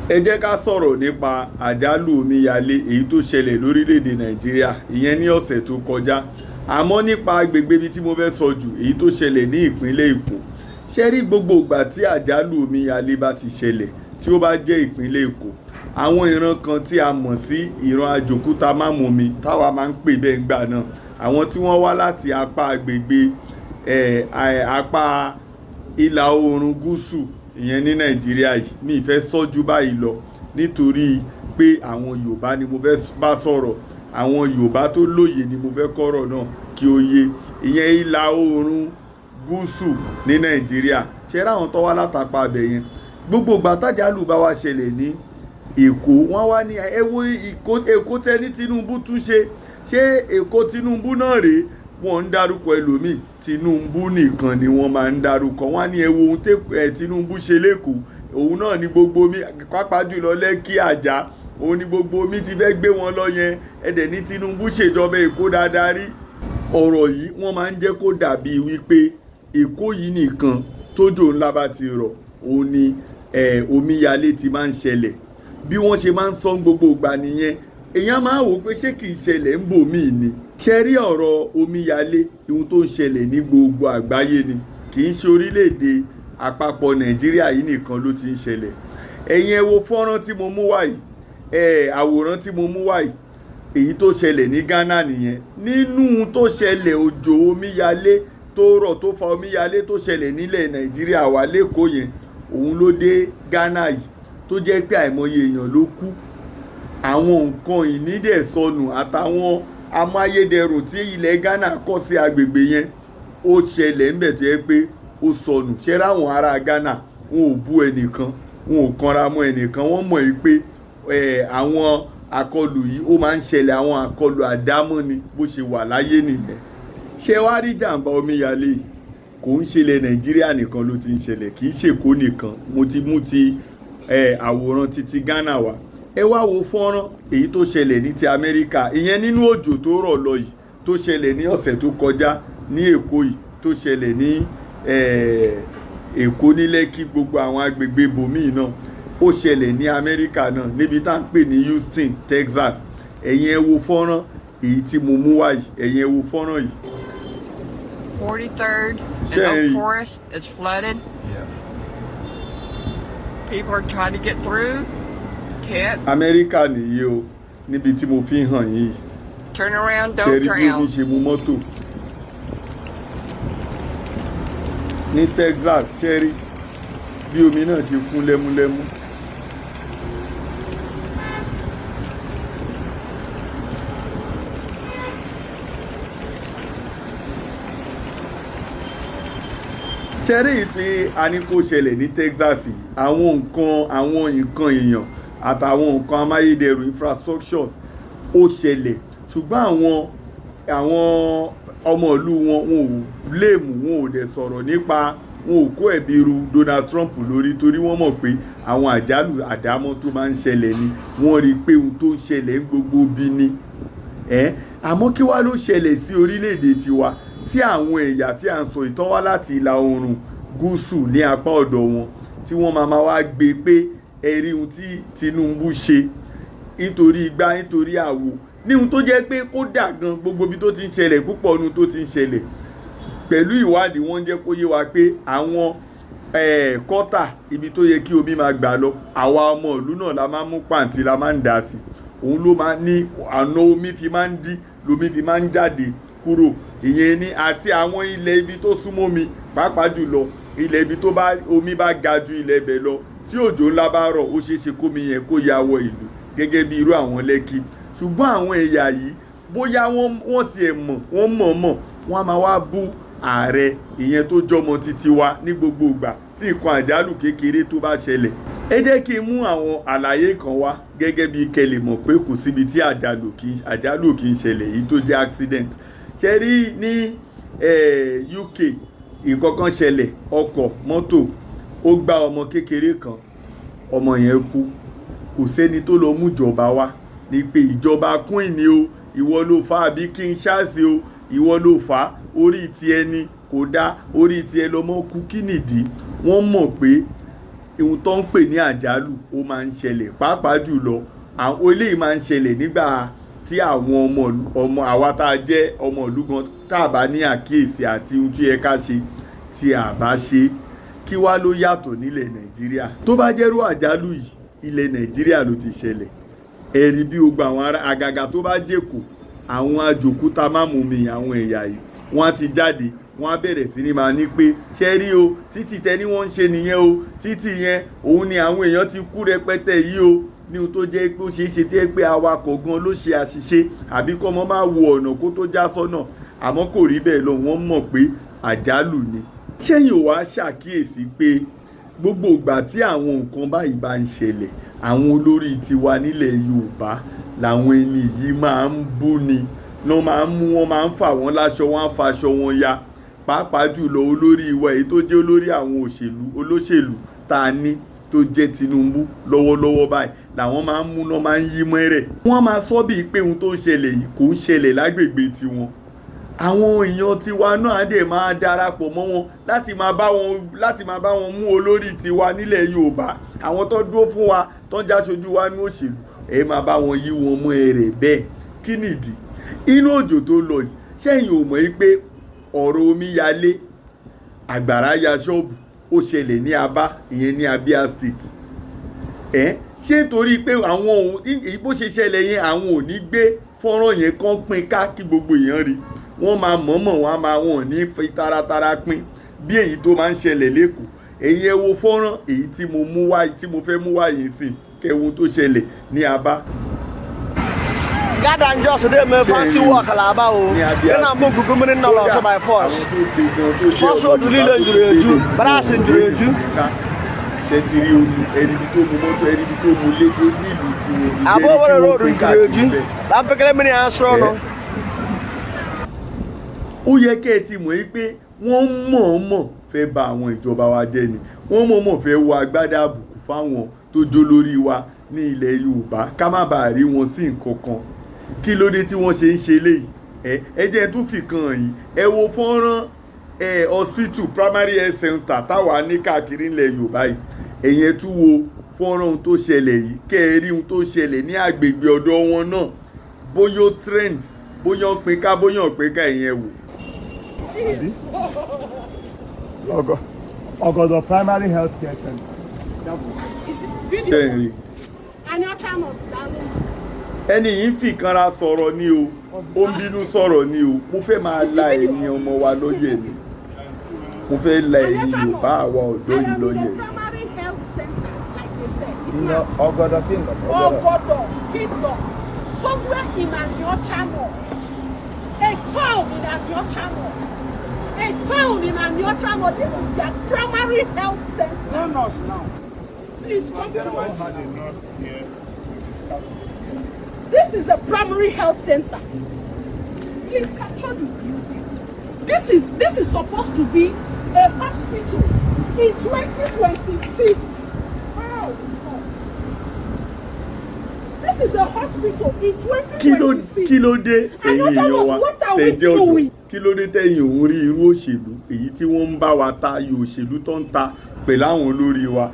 ẹ jẹ́ ká sọ̀rọ̀ nípa àjálù omíyalé èyí tó ṣẹlẹ̀ lórílẹ̀‐èdè nàìjíríà ìyẹn ní ọ̀sẹ̀ tó kọjá àmọ́ nípa agbègbè ibi tí mo fẹ́ sọ jù èyí tó ṣẹlẹ̀ ní ìpínlẹ̀ èkó. ṣé rí gbogbo ìgbà tí àjálù omíyalé bá ti ṣẹlẹ̀ tí ó bá jẹ́ ìpínlẹ̀ èkó, àwọn ìran kan tí a mọ̀ sí ìran àjòkúta mámúmi táwa máa ń pè bẹ́ẹ̀ ńgbà náà, àwọn tí wọ́n wá láti apá agbègbè apá ìlà oòrùn gúúsù ìyẹn ní nàìjíríà yìí, mi ì fẹ́ sọ́jú báyìí lọ nítorí pé àwọn yorùbá ni mo fẹ́ bá sọ̀rọ̀, àwọn yorùbá tó lóye ni mo fẹ́ kọ́rọ̀ náà kí ó yé. ìyẹn ìlà oòrùn gúúsù ní nàìjíríà, ṣe ráwọn tó wá látàpá abẹ yẹn, gbogbo ìgbà tájálù bá wá ṣẹlẹ̀ ní èkó, wọ́n wá ní ẹ wo èkó tẹ ní tinubu tún ṣe èkó tinubu náà rèé, wọ́n ń dárúkọ ẹlòmíì, tinubu nìkan ni wọ́n máa ń dárúkọ. wọ́n á ní ẹ wo ohun tinubu ṣe lẹ́kọ̀ọ́, òun náà ni gbogbo omi pàápàá jùlọ lẹ́kì àjà, òun ni gbogbo omi ti fẹ́ gbé wọn lọ yẹn, ẹ̀dẹ̀ ní tinubu ṣèjọba èkó dáadáa rí. ọ̀rọ̀ yìí wọ́n máa ń jẹ́ kó dàbí wípé èkó yìí nìkan tójò ńlá bá ti rọ̀ òun ni omíyalé ti máa ń ṣẹlẹ̀. bí wọ́n ṣe máa ń sọ gbogbo ìgbà nìyẹn, èèyàn máa wò pé ṣé kìí ṣẹlẹ̀ ń bò míì ni. ṣe rí ọ̀rọ̀ omíyalé ohun tó ń ṣẹlẹ̀ ní gbogbo àgbáyé ni, kìí ṣe orílẹ̀-èdè àpapọ̀ nàìjíríà yìí nìkan ló ti ń ṣẹlẹ̀. ẹ̀yin ẹ wo fọ́nrán tí mo mú wá yìí, àwòrán tí mo mú wá yìí, èyí tó ṣẹlẹ̀ ní ghana nìyẹn. nínú tó ṣẹlẹ̀ òjò omíyalé tó rọ̀ tó fa omíyalé tó ṣẹlẹ̀ nílẹ̀ nàìjíríà wà lẹ́kọ̀ọ́ yẹn, òun ló dé ghana yìí tó jẹ́ pé àìmọye èèyàn ló kú, àwọn nǹkan ìní dẹ̀ sọnù àtàwọn amáyédẹrùn tí ilẹ̀ ghana kọ́ sí agbègbè yẹn ó ṣẹlẹ̀ ńbẹ̀ tó yẹ pé ó sọnù. ṣé ráwọn ará ghana wọn ò bú ẹnìkan, wọn ò kanra mọ́ ẹnìkan, wọ́n mọ̀ yìí pé àwọn àkọlù yìí ó máa ń ṣẹlẹ̀, àwọn àkọlù àdámọ́ ni bó ṣe wà láyé nìyẹn. ṣé wàá rí jàǹbá omíyalé kò ń ṣẹlẹ̀ nàìjíríà nìkan ló ti ń ṣẹlẹ̀, kì í ṣèkó nìkan. mo ti mú ti àwòrán títí ghana wá, ẹ wá wo fọ́nrán èyí tó ṣẹlẹ̀ ní ti amẹ́ríkà, ìyẹn nínú òjò tó rọ̀ lọ yìí tó ṣẹlẹ̀ ní ọ̀sẹ̀ tó kọjá ní èkó yìí, tó ṣẹlẹ̀ ní èkó ní lẹ́kì, gbogbo àwọn agbègbè bòmíì náà ó ṣẹlẹ̀ ní amẹ́ríkà náà níbi tá à ń pè ní houston texas. ẹ̀yin ẹ wo fọ́nrán èyí tí mo mú wá yìí, ẹ̀yin ẹ wo fọ́nrán yìí. 43rd and Oak Forest is flooded. People are trying to get through. Can't. amẹ́ríkà nìyí o, níbi tí mo fi hàn yìí. Turn around, don't ṣẹ̀rí bí drown. mi ṣe mú mọ́tò ní texas, ṣẹ́rí bí omi náà ti kún lẹ́múlẹ́mú. ṣẹ́rí tí a ní kó ṣẹlẹ̀ ní texas yìí, àwọn nǹkan èèyàn àtàwọn nǹkan amáyédẹrùn infrastructures ó ṣẹlẹ̀, ṣùgbọ́n àwọn ọmọ ìlú wọn ò blame, wọn ò dẹ̀ sọ̀rọ̀ nípa, wọn ò kó ẹ̀bi ru Donald Trump lórí, torí wọ́n mọ̀ pé àwọn àjálù àdámọ́ tó máa ń ṣẹlẹ̀ ni, wọ́n rí i pé ohun tó ń ṣẹlẹ̀ ń gbogbo bí ni. àmọ́ kí wá ló ṣẹlẹ̀ sí orílẹ̀-èdè tiwa tí àwọn ẹ̀yà tí à ń sọ ìtàn wá láti ìlà oòrùn gúúsù ní apá ọ̀dọ̀ wọn tí wọ́n máa wá gbé pé ẹ̀rí ohun tí Tinubu ṣe nítorí igbá nítorí àwo, ní ohun tó jẹ́ pé kó dà gan gbogbo ibi tó ti ń ṣẹlẹ̀, púpọ̀ ohun tó ti ń ṣẹlẹ̀ pẹ̀lú ìwádìí wọ́n jẹ́ kó yé wa pé àwọn kọ́tà ibi tó yẹ kí omi máa gbà lọ, àwa ọmọ ìlú náà la máa ń mú pàǹtí la máa ń dà sí, òun ló máa ní àná omi fi máa ń dí, lomi fi máa ń jáde kúrò. ìyẹn ni àti àwọn ilẹ̀ ibi tó súnmọ́ mi, pàápàá jùlọ ilẹ̀ ibi tó bá omi bá ga ju ilẹ̀ ibẹ̀ lọ, tí òjò ńlá bá rọ̀ ó ṣeé ṣe kómi yẹn kó ya wọ ìlú gẹ́gẹ́ bí irú àwọn lẹ́kì. ṣùgbọ́n àwọn ẹ̀yà yìí bóyá wọ́n tiẹ̀ mọ̀, wọ́n á máa wá bú ààrẹ ìyẹn tó jọmọ títí wa ní gbogbo ìgbà tí nǹkan àjálù kékeré tó bá ṣẹlẹ̀. ẹ jẹ́ kí n mú àwọn àlàyé kan wá gẹ́gẹ́ bí kẹ́lẹ̀ mọ̀ pé kò síbi tí àjálù kì í ṣẹlẹ̀ yìí tó jẹ́ accident. ṣe rí ní UK ìkọ̀kan ṣẹlẹ̀, ọkọ̀ mọ́tò ó gbá ọmọ kékeré kan, ọmọ yẹn kú, kò sẹ́ni tó lọ mú ìjọba wá ní pé ìjọba Queen ni o, ìwọ ló fà á, bí King Charles o, ìwọ ló fà á, orí ti ẹni kò dá, orí ti ẹ lọmọ kú. kí nìdí? wọ́n mọ̀ pé ohun tó ń pè ní àjálù ó máa ń ṣẹlẹ̀, pàápàá jùlọ àwọn eléyìí máa ń ṣẹlẹ̀ nígbà tí àwọn ọmọ àwa tá a jẹ́ ọmọ ìlú gan tá a bá ní àkíyèsí àti ohun tí yẹ ká ṣe tí a bá ṣe. Kí wá ló yàtọ̀ nílẹ̀ Nàìjíríà? Tó bá jẹ́rú àjálù yìí ilẹ̀ Nàìjíríà ló ti ṣẹlẹ̀. Ẹ̀rí bí gbogbo àwọn ará àgàgà tó bá jẹ́kọ̀ọ́ àwọn àjòkúta mámùmí àwọn ẹ̀yà yìí wọ́n á ti jáde wọ́n á bẹ̀rẹ̀ sí ní máa ní pé ṣe rí o títì tẹ́ni wọ́n ń ṣe nìyẹn o títì yẹn òun ni àwọn èèyàn ti kú rẹpẹtẹ yìí o ní ohun tó jẹ́ pé ó ṣeé ṣe tí ẹ pé awakọ̀ gan ló ṣe àṣìṣe àbí kọ́ ọmọ máa wo ọ̀nà kó tó já sọ́nà àmọ́ kò rí bẹ́ẹ̀ lọ wọ́n mọ̀ pé àjálù ni. ṣẹ́yìn ò wá ṣàkíyèsí pé gbogbo ìgbà tí àwọn nǹkan báyìí bá ń ṣẹlẹ̀ àwọn olórí tiwa nílẹ̀ Yorùbá làwọn ẹni yìí máa ń bú ni wọ́n máa ń mú wọn máa ń fà wọ́n láṣọ wọn á faṣọ wọn ya pàápàá jùlọ olórí wa èyí tó jẹ́ olórí àwọn olóṣèlú tá a ní tó jẹ́ Tinubu lọ́wọ́lọ́wọ́ báyìí làwọn máa ń mú náà máa ń yí mọ́rẹ̀. wọ́n máa sọ bíi pé ohun tó ń ṣẹlẹ̀ yìí kò ń ṣẹlẹ̀ lágbègbè tiwọn. àwọn èèyàn tiwa náà á dẹ̀ máa darapọ̀ mọ́ wọn láti máa bá wọn mú olórí tiwa nílẹ̀ Yorùbá àwọn tó dúró fún wa tó ń jáṣojú wa ní òṣèlú ẹ máa bá wọn yí wọn mọ́ ẹrẹ̀ bẹ́ẹ̀. kí nìdí? inú òjò tó lọ yìí ṣẹ́yìn ò mọ̀ pé ọ̀rọ̀ omíyalé àgbàrá ya ṣọ́ọ̀bù ó ṣẹlẹ̀ ní Abá ìyẹn ní Abia State. ṣé nítorí pé àwọn ohun bó ṣe ṣẹlẹ̀ yẹn àwọn ò ní gbé fọ́nrán yẹn kán pín ká kí gbogbo èèyàn rí wọ́n máa mọ̀ọ́mọ̀ wọn ò ní fi taratara pín bí èyí tó máa ń ṣẹlẹ̀ lẹ́kọ̀ọ́. èyí ẹ wo fọ́nrán èyí tí mo fẹ́ mú wá yìí sí kẹwọn tó ṣẹlẹ̀ ní Abá. Gadan just dey me fancy work alaba o. Na mo gugu mi na lo so by force. Force o duli le jureju, brass jureju. Ṣé ti rí omi ẹni bí tó mú mọ́tò ẹni bí tó mú lédè nílùú tí wọ́n bí Abo wo road jureju. La pekele mi ni asro no. Ó yẹ kẹ́ ẹ ti mọ̀ pé wọ́n mọ̀ọ́mọ̀ fẹ́ bà àwọn ìjọba wa jẹ́ ni. Wọ́n mọ̀ọ́mọ̀ fẹ́ wọ agbádá àbùkù fáwọn tó jó lórí wa ní ilẹ̀ Yorùbá ká má bàa rí wọn sí nǹkan kan. Kí ló dé tí wọ́n ṣe ń ṣe léyìí? ẹ jẹ́ tún fi kan yìí ẹ wo fọ́nrán hospital primary health center táwa ní káàkiri ilẹ̀ Yorùbá yìí ẹ̀yẹn tún wo fọ́nrán ohun tó ṣẹlẹ̀ yìí kẹ́ ẹ rí ohun tó ṣẹlẹ̀ ní agbègbè ọ̀dọ̀ wọn náà bóyá ó trend bóyá ó pín ká bóyá ó pín ká ẹ̀yẹn wò. Ọ̀gọ̀dọ̀ primary health care center. ṣe ń rí. ẹni yìí ń fi kanra sọ̀rọ̀ ni o ó ń bínú sọ̀rọ̀ ni o mo fẹ́ máa la ẹ̀yin ọmọ wa lọ́yẹ̀ ni mo fẹ́ la ẹ̀yin Yorùbá àwa ọ̀dọ́ yìí lọ́yẹ̀ ni. Ọ̀gọ̀dọ̀ kingdom. Ọ̀gọ̀dọ̀ kingdom somewhere in Aniocha North, a town in Aniocha North, a town in Aniocha North. This is their primary health center. No nurse now. Please come forward. This is a primary health center. Please capture the building. This is supposed to be a hospital in 2026. Wow. This is a hospital in 2026. kí ló dé ẹ̀yin èèyàn wa tẹ̀jẹ́ ọ̀dọ́ kí ló dé tẹ̀yin òun rí irú òṣèlú èyí tí wọ́n ń bá wa ta ayò òṣèlú tó ń ta pẹ̀lú àwọn olórí wa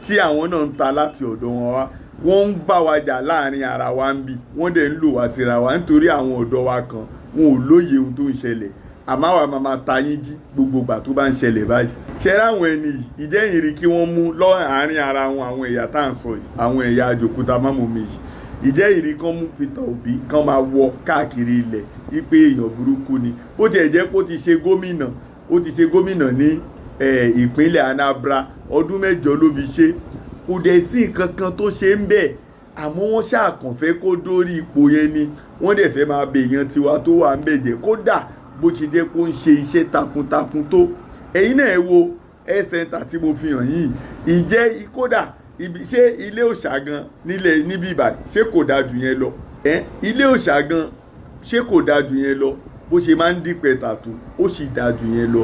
tí àwọn náà ń ta láti ọ̀dọ̀ wọn wá wọ́n ń bá wa jà láàrin ara wa ń bì wọ́n dẹ̀ ń lò wá síra wa nítorí àwọn ọ̀dọ́ wa kan wọn ò lóye ohun tó ń ṣẹlẹ̀ àmọ́ àwa máa ta yín jí gbogbo ìgbà tó bá ń ṣẹlẹ̀ báyìí. ṣe ráwọn ẹni yìí ìjẹ́yìn rí kí wọ́n mú láàrin ara wọn àwọn ẹ̀yà tá à ń sọ yìí àwọn ẹ̀yà àjòkúta mámòmí yìí ìjẹ́yìn rí kán mú Peter Obi kán máa wọ káàkiri ilẹ̀ wípé èèyàn burúkú ni ó tiẹ̀ jẹ́ pé ó ti ṣe gómìnà ní ìpínlẹ̀ Anambra ọdún 8 ló fi ṣe kò dẹ̀ sí nǹkan kan tó ṣe ń bẹ̀ àmọ́ wọ́n ṣàkànfẹ́ kó dórí ipò yẹn ni wọ́n dẹ̀ fẹ́ máa bẹ èèyàn tiwa tó wà ń bẹ̀jẹ̀ kódà bó ti jẹ́ kó ń ṣe iṣẹ́ takuntakun tó ẹ̀yin náà ẹ wo health center tí mo fi hàn yìí ìjẹ́ kódà ṣé ilé òòṣà gan nílẹ̀ níbí ìbàdàn ṣé kò dáa jù yẹn lọ ilé òòṣà gan ṣé kò dáa jù yẹn lọ bó ṣe máa ń dípẹ́ tàtó ó sì dáa jù yẹn lọ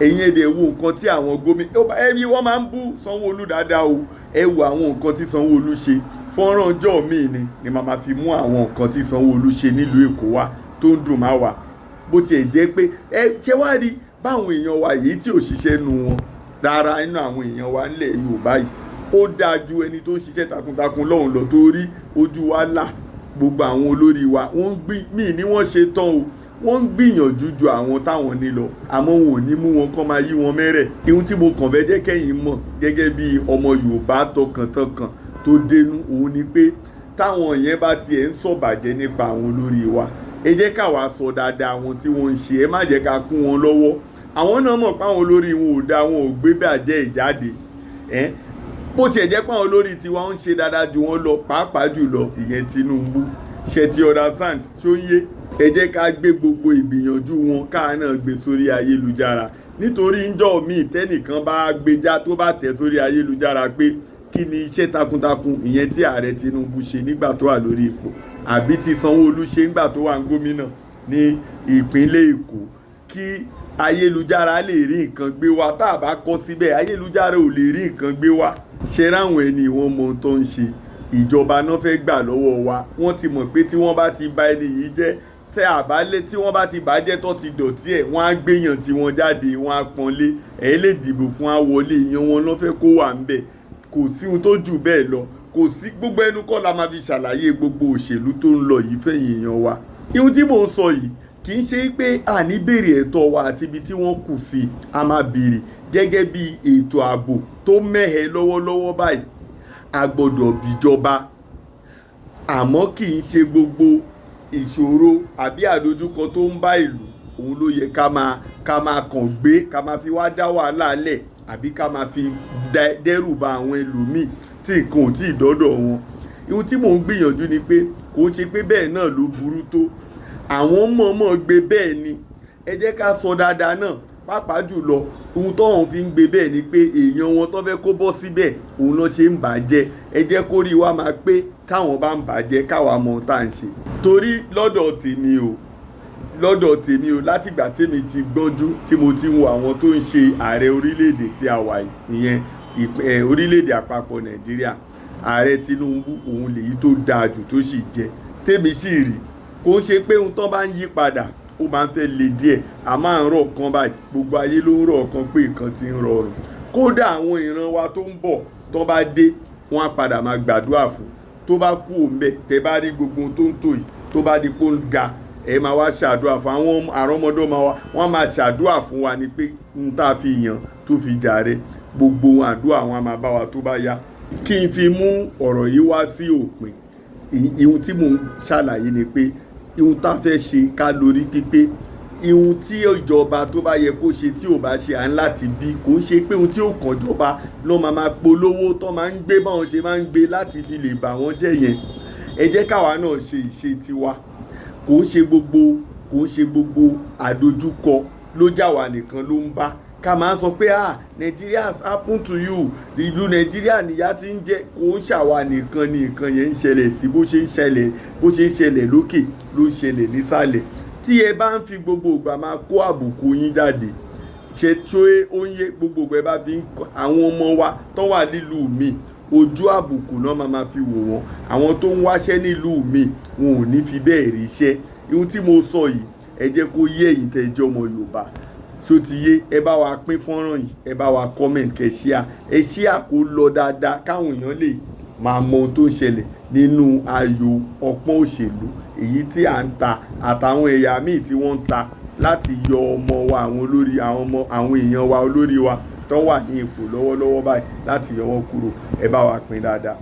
ẹ̀yin ẹ̀dẹ̀ wo nǹkan tí àwọn gómìnà ẹ̀rí wọ́n máa ń bú Sanwó-Olú dáadáa o ẹ wo àwọn nǹkan tí Sanwó-Olú ṣe fọ́nrán ọjọ́ míì ni màmá fi mú àwọn nǹkan tí Sanwó-Olú ṣe nílùú Èkó wá tó ń dùn má wà bó tiẹ̀ jẹ́ pé ṣé wá rí báwọn èèyàn wa yìí tí ò ṣiṣẹ́ nu wọn rárá nínú àwọn èèyàn wa nílẹ̀ Yorùbá yìí ó dáa ju ẹni tó ń ṣiṣẹ́ takuntakun lọ́hùn lọ torí ojú wa là gbogbo àwọn olórí wa wọ́n míì ní wọ́n ṣe tán o wọ́n ń gbìyànjú ju àwọn táwọn ní lọ àmọ́ wọn ò ní mú wọn kán máa yí wọn mẹ́rẹ̀. Ihun tí mo kàn fẹ́ jẹ́ kẹ́yìn mọ̀ gẹ́gẹ́ bí ọmọ Yorùbá tọkàntọkàn tó dénú òun ni pé táwọn yẹn bá tiẹ̀ ń sọ̀bàjẹ́ nípa àwọn olórí wa ẹ jẹ́ káwa sọ dáadáa àwọn tí wọ́n ń ṣe ẹ má jẹ́ ká kún wọn lọ́wọ́. Àwọn náà mọ̀ pé àwọn olórí wọn ò dáa wọn ò gbé bàjẹ́ ìjáde bó tiẹ̀ jẹ́ pé àwọn olórí tiwa ń ṣe dáadáa ju wọn lọ pàápàá jùlọ ìyẹn Tinubu ṣe ti understand ṣó ń yé ẹ jẹ́ ká gbé gbogbo ìgbìyànjú wọn káà náà gbé sórí ayélujára nítorí ńjọ́ míì tẹ́nìkan bá gbéjà tó bá tẹ̀ sórí ayélujára pé kí ni iṣẹ́ takuntakun ìyẹn tí ààrẹ Tinubu ṣe nígbà tó wà lórí ipò àbí tí Sanwó-Olú ṣe nígbà tó wà ń gómìnà ní ìpínlẹ̀ Èkó kí ayélujára lè rí nǹkan gbé wá tá a bá kọ síbẹ̀ ayélujára ò lè rí nǹkan gbé wá. Ṣé ráwọn ẹni wọ́n mọ ohun tó ń ṣe ìjọba náà fẹ́ gbà lọ́wọ́ wa wọ́n ti mọ̀ pé tí wọ́n bá ti bà ẹni yìí jẹ́ tẹ́ àbálẹ̀ tí wọ́n bá ti bàjẹ́ tó ti dọ̀tí ẹ̀ wọ́n á gbéyàn tí wọ́n jáde wọ́n á pọ́nlé ẹ̀ lè dìbò fún àwọlé èèyàn wọn lọ́ fẹ́ kó wà ń bẹ̀ kò sí ohun tó jù bẹ́ẹ̀ lọ kò sí gbogbo ẹnu kọ́ la máa fi ṣàlàyé gbogbo òṣèlú tó ń lọ yìí fẹ̀yìn èèyàn wa. Ihun tí mò ń sọ yìí kì í ṣe pé àní béèrè ẹ̀tọ́ wa àti ibi tí wọ́n kù sí a máa béèrè gẹ́gẹ́ bí ètò ààbò tó mẹ́hẹ lọ́wọ́lọ́wọ́ báyìí a gbọ́dọ̀ bíjọba àmọ́ kì í ṣe gbogbo ìṣòro àbí àdójúkọ tó ń bá ìlú òun ló yẹ ká máa kàn gbé ká máa fi wá dá wàhálà lẹ̀ àbí ká máa fi dẹ́rù ba àwọn ẹlòmíì tí nǹkan ò tí ì dọ́dọ̀ wọn. Ihun tí mò ń gbìyànjú ni pé kò ń ṣe pé bẹ́ẹ̀ náà ló burú tó àwọn mọ̀ọ́mọ̀ gbé bẹ́ẹ̀ ni ẹ jẹ́ ká sọ dáadáa náà pàápàá jùlọ ohun tóun fi ń gbé bẹ́ẹ̀ ni pé èèyàn wọn tó fẹ́ kó bọ́ síbẹ̀ òun ló ṣe ń bàjẹ́ ẹ jẹ́ kó rí wa máa pé táwọn bá ń bàjẹ́ káwa mọ ohun tá à ń ṣe. Torí lọ́dọ̀ tèmi o látìgbà tèmi ti gbọ́njú tí mo ti ń wo àwọn tó ń ṣe ààrẹ orílẹ̀-èdè tí a wà ìyẹn orílẹ̀-èdè àpapọ̀ Nàìjíríà ààrẹ Tinubu òun lèyí tó dáa jù tó sì jẹ tèmi sì rí kò ń ṣe pé ohun tán bá ń yí padà ó máa ń fẹ́ le díẹ̀ a máa ń rọ̀ kan báyìí gbogbo ayé ló ń rọ̀ kan pé nǹkan ti ń rọrùn kódà àwọn ìran wa tó ń bọ̀ tó bá dé wọ́n á padà máa gbàdúrà fún tó bá kú òǹbẹ tẹ bá rí gbogbo ohun tó ń tò yìí tó bá di pé ó ń ga ẹ máa wá ṣàdúrà fún àwọn àrọ́mọdọ́mọ wa wọ́n máa ṣàdúrà fún wa ni pé n tá a fi yàn tó fi jàre gbogbo àdúrà wọn a máa bá wa tó bá yá. Kí n fi mú ọ̀rọ̀ yìí wá sí òpin ihun tí mò ń ṣàlàyé ni pé ihun tá a fẹ́ ṣe ká lórí pípé ihun tí ìjọba tó bá yẹ kó ṣe tí ò bá ṣe à ń láti bí kò ń ṣe pé ohun tí ò kàn jọba ló máa polówó tó máa ń gbé báwọn ṣe máa ń gbé láti fi lè bà wọ́n jẹ́ yẹn ẹ jẹ́ káwa náà ṣe ìṣe tiwa kò ń ṣe gbogbo àdójúkọ ló jà wá nìkan ló ń bá ká máa ń sọ pé Nigeria has happened to you ìlú Nàìjíríà nìyà ti ń jẹ́ kò ń ṣàwa nìkan ni nǹkan yẹn ń ṣẹlẹ̀ sí bó ṣe ń ṣẹlẹ̀ lókè ló ń ṣẹlẹ̀ nísàlẹ̀ tí ẹ bá ń fi gbogbo ìgbà máa kó àbùkù yín jáde ṣe tó oúnjẹ gbogbo ìgbà ẹ bá fi ń kọ àwọn ọmọ wa tó wà nílùú mi ojú àbùkù náà máa fi wò wọ́n àwọn tó ń wáṣẹ́ nílùú mi wọn ò ní fi bẹ́ẹ̀ ríṣẹ́ ihun tí mo sọ yìí ẹ jẹ́ kó yé ẹ̀yin tẹ́ jẹ́ ọmọ Yorùbá tó ti yé ẹ bá wa pín fọ́nrán yìí ẹ bá wa comment kẹ́ ṣíà ẹ ṣíà kó lọ dáadáa káwọn èèyàn lè máa mọ ohun tó ń ṣẹlẹ̀ nínú ayò ọpọ́n òṣèlú èyí tí à ń ta àtàwọn ẹ̀yà míì tí wọ́n ń ta láti yọ ọmọ wa àwọn olórí àwọn èèyàn wa olórí wa tó wà ní ipò lọ́wọ́lọ́wọ́ báyìí láti yọ wọ́n kúrò ẹ bá wa pín dáadáa.